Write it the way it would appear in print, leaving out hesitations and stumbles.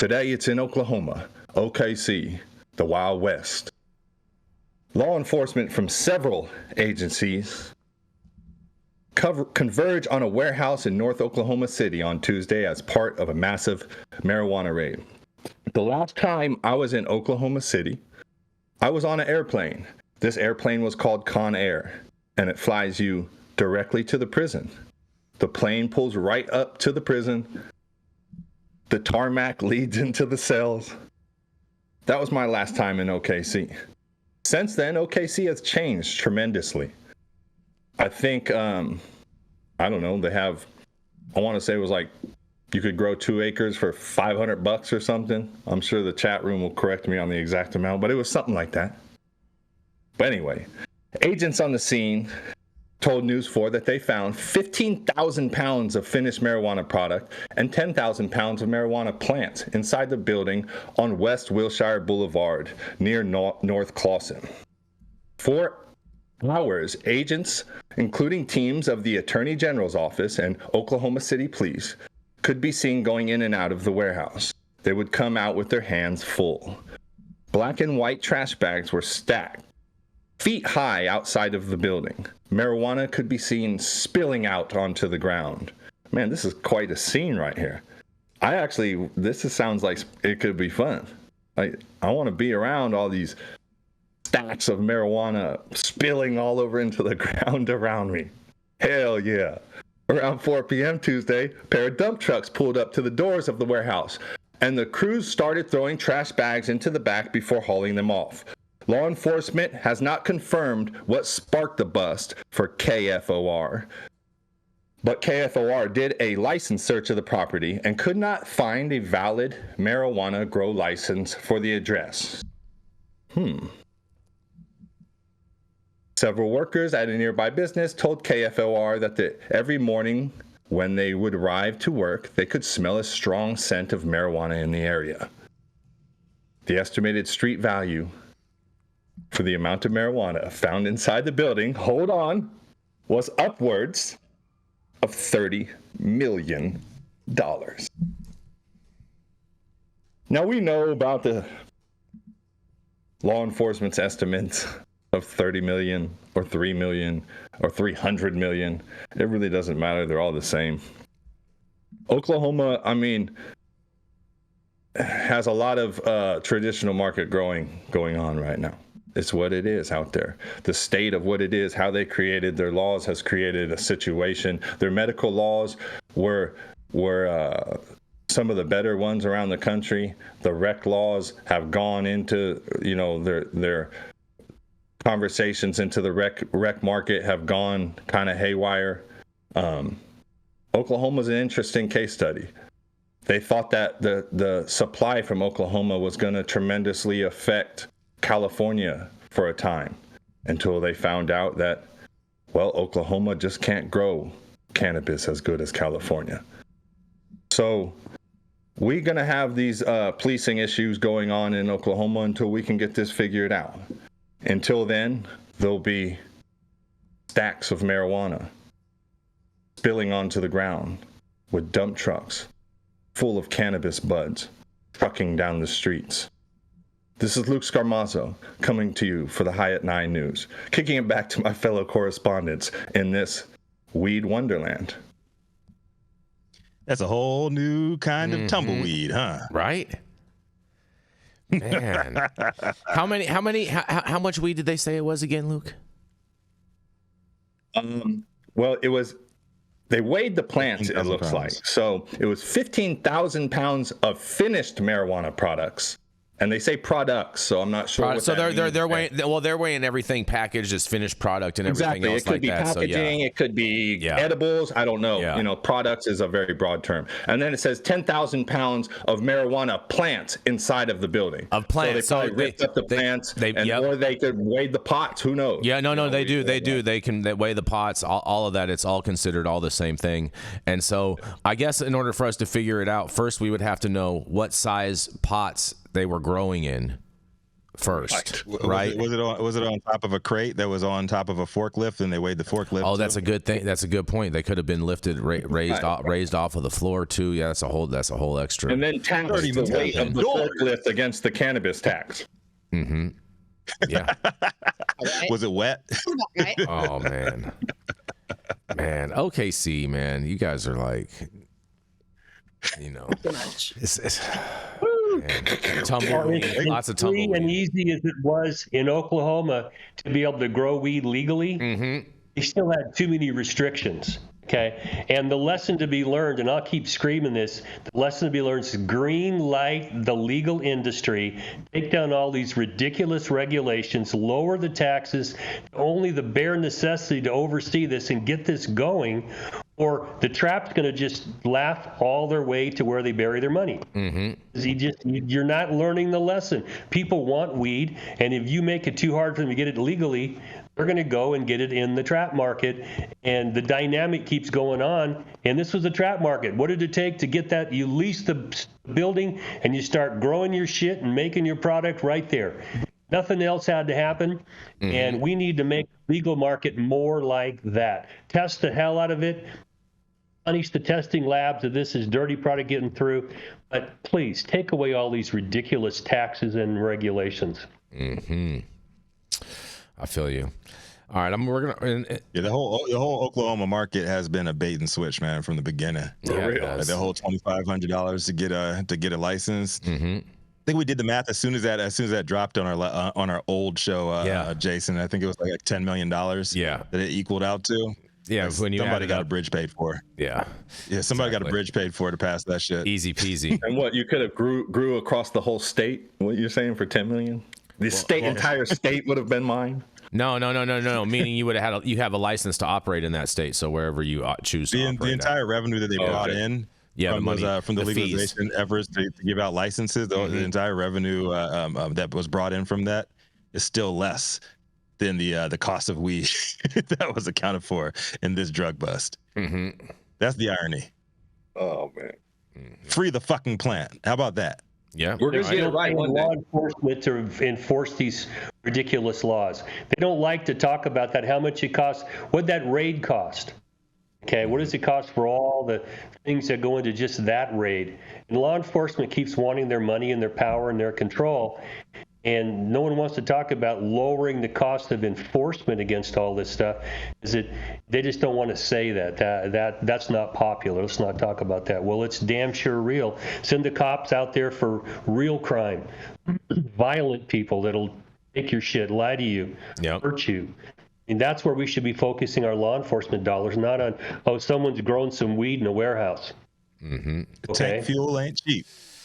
Today it's in Oklahoma, OKC, the Wild West. Law enforcement from several agencies converge on a warehouse in North Oklahoma City on Tuesday as part of a massive marijuana raid. The last time I was in Oklahoma City, I was on an airplane. This airplane was called Con Air, and it flies you directly to the prison. The plane pulls right up to the prison. The tarmac leads into the cells. That was my last time in OKC. Since then, OKC has changed tremendously. I think, I don't know, they have, I want to say it was like, you could grow 2 acres for $500 or something. I'm sure the chat room will correct me on the exact amount, but it was something like that. But anyway, agents on the scene told News 4 that they found 15,000 pounds of finished marijuana product and 10,000 pounds of marijuana plants inside the building on West Wilshire Boulevard near North Clawson. For hours, agents, including teams of the Attorney General's office and Oklahoma City Police, could be seen going in and out of the warehouse. They would come out with their hands full. Black and white trash bags were stacked feet high outside of the building. Marijuana could be seen spilling out onto the ground. Man, this is quite a scene right here. Sounds like it could be fun. I want to be around all these stacks of marijuana spilling all over into the ground around me. Hell yeah. Around 4 p.m. Tuesday, a pair of dump trucks pulled up to the doors of the warehouse, and the crews started throwing trash bags into the back before hauling them off. Law enforcement has not confirmed what sparked the bust for KFOR, but KFOR did a license search of the property and could not find a valid marijuana grow license for the address. Several workers at a nearby business told KFOR that every morning when they would arrive to work, they could smell a strong scent of marijuana in the area. The estimated street value for the amount of marijuana found inside the building, hold on, was upwards of $30 million. Now we know about the law enforcement's estimates of 30 million or 3 million or 300 million. It really doesn't matter. They're all the same. Oklahoma, has a lot of traditional market going on right now. It's what it is out there. The state of what it is, how they created their laws has created a situation. Their medical laws were some of the better ones around the country. The rec laws have gone into, their conversations into the rec market have gone kind of haywire. Oklahoma's an interesting case study. They thought that the supply from Oklahoma was going to tremendously affect California for a time until they found out that, Oklahoma just can't grow cannabis as good as California. So we're going to have these policing issues going on in Oklahoma until we can get this figured out. Until then, there'll be stacks of marijuana spilling onto the ground with dump trucks full of cannabis buds trucking down the streets. This is Luke Scarmazzo coming to you for the High at 9 News, kicking it back to my fellow correspondents in this weed wonderland. That's a whole new kind of tumbleweed, huh? Right? Man. How much weed did they say it was again, Luke? They weighed the plants, it looks pounds. like. So it was 15,000 pounds of finished marijuana products. And they say products, so I'm not sure. What so that they're means. weighing. They're weighing everything packaged as finished product and everything else like that. It could be packaging. It could be edibles. I don't know. Yeah. Products is a very broad term. And then it says 10,000 pounds of marijuana plants inside of the building. Of plants. So they probably ripped up the plants, or they could weigh the pots. Who knows? Yeah, no, they do. They do. They can weigh the pots. All of that. It's all considered all the same thing. And so I guess in order for us to figure it out, first we would have to know what size pots they were growing in. first, right? Was it on top of a crate that was on top of a forklift, and they weighed the forklift? Oh, that's a good thing. That's a good point. They could have been lifted, raised off of the floor too. Yeah, that's a whole extra. And then tax the weight of the forklift against the cannabis tax. Mm-hmm. Yeah. Was it wet? Oh man. OKC, man, you guys are like, it's tumbleweed, lots of tumbleweed. Free and easy as it was in Oklahoma to be able to grow weed legally, they still had too many restrictions. Okay, and the lesson to be learned, and I'll keep screaming this, the lesson to be learned is green light the legal industry, take down all these ridiculous regulations, lower the taxes, only the bare necessity to oversee this and get this going, or the trap's going to just laugh all their way to where they bury their money. You're not learning the lesson. People want weed, and if you make it too hard for them to get it legally, they're going to go and get it in the trap market, and the dynamic keeps going on. And this was a trap market. What did it take to get that? You lease the building, and you start growing your shit and making your product right there. Nothing else had to happen, and we need to make the legal market more like that. Test the hell out of it. Punish the testing labs if this is dirty product getting through. But please, take away all these ridiculous taxes and regulations. I feel you. All right, the whole Oklahoma market has been a bait and switch, man, from the beginning. Yeah, the whole $2,500 to get a license. I think we did the math as soon as that dropped on our old show, Jason. I think it was like $10 million. Yeah, that it equaled out to. Yeah, when somebody got a bridge paid for. Yeah, somebody got a bridge paid for to pass that shit. Easy peasy. And what, you could have grew across the whole state? What you're saying for $10 million? The entire state would have been mine. No. Meaning you would have you have a license to operate in that state. So wherever you choose to operate. The entire revenue that they brought in. Yeah, from the legalization fees. Efforts to give out licenses, the entire revenue that was brought in from that is still less than the cost of weed that was accounted for in this drug bust. That's the irony. Oh man, free the fucking plant. How about that? Yeah, we're gonna get it right one day. Law enforcement to enforce these ridiculous laws. They don't like to talk about that. How much it costs? What'd that raid cost? Okay, what does it cost for all the things that go into just that raid? And law enforcement keeps wanting their money and their power and their control. And no one wants to talk about lowering the cost of enforcement against all this stuff. They just don't want to say that's not popular. Let's not talk about that. Well, it's damn sure real. Send the cops out there for real crime, violent people that'll take your shit, lie to you, hurt you. And that's where we should be focusing our law enforcement dollars, not on, someone's growing some weed in a warehouse. Tank fuel ain't cheap.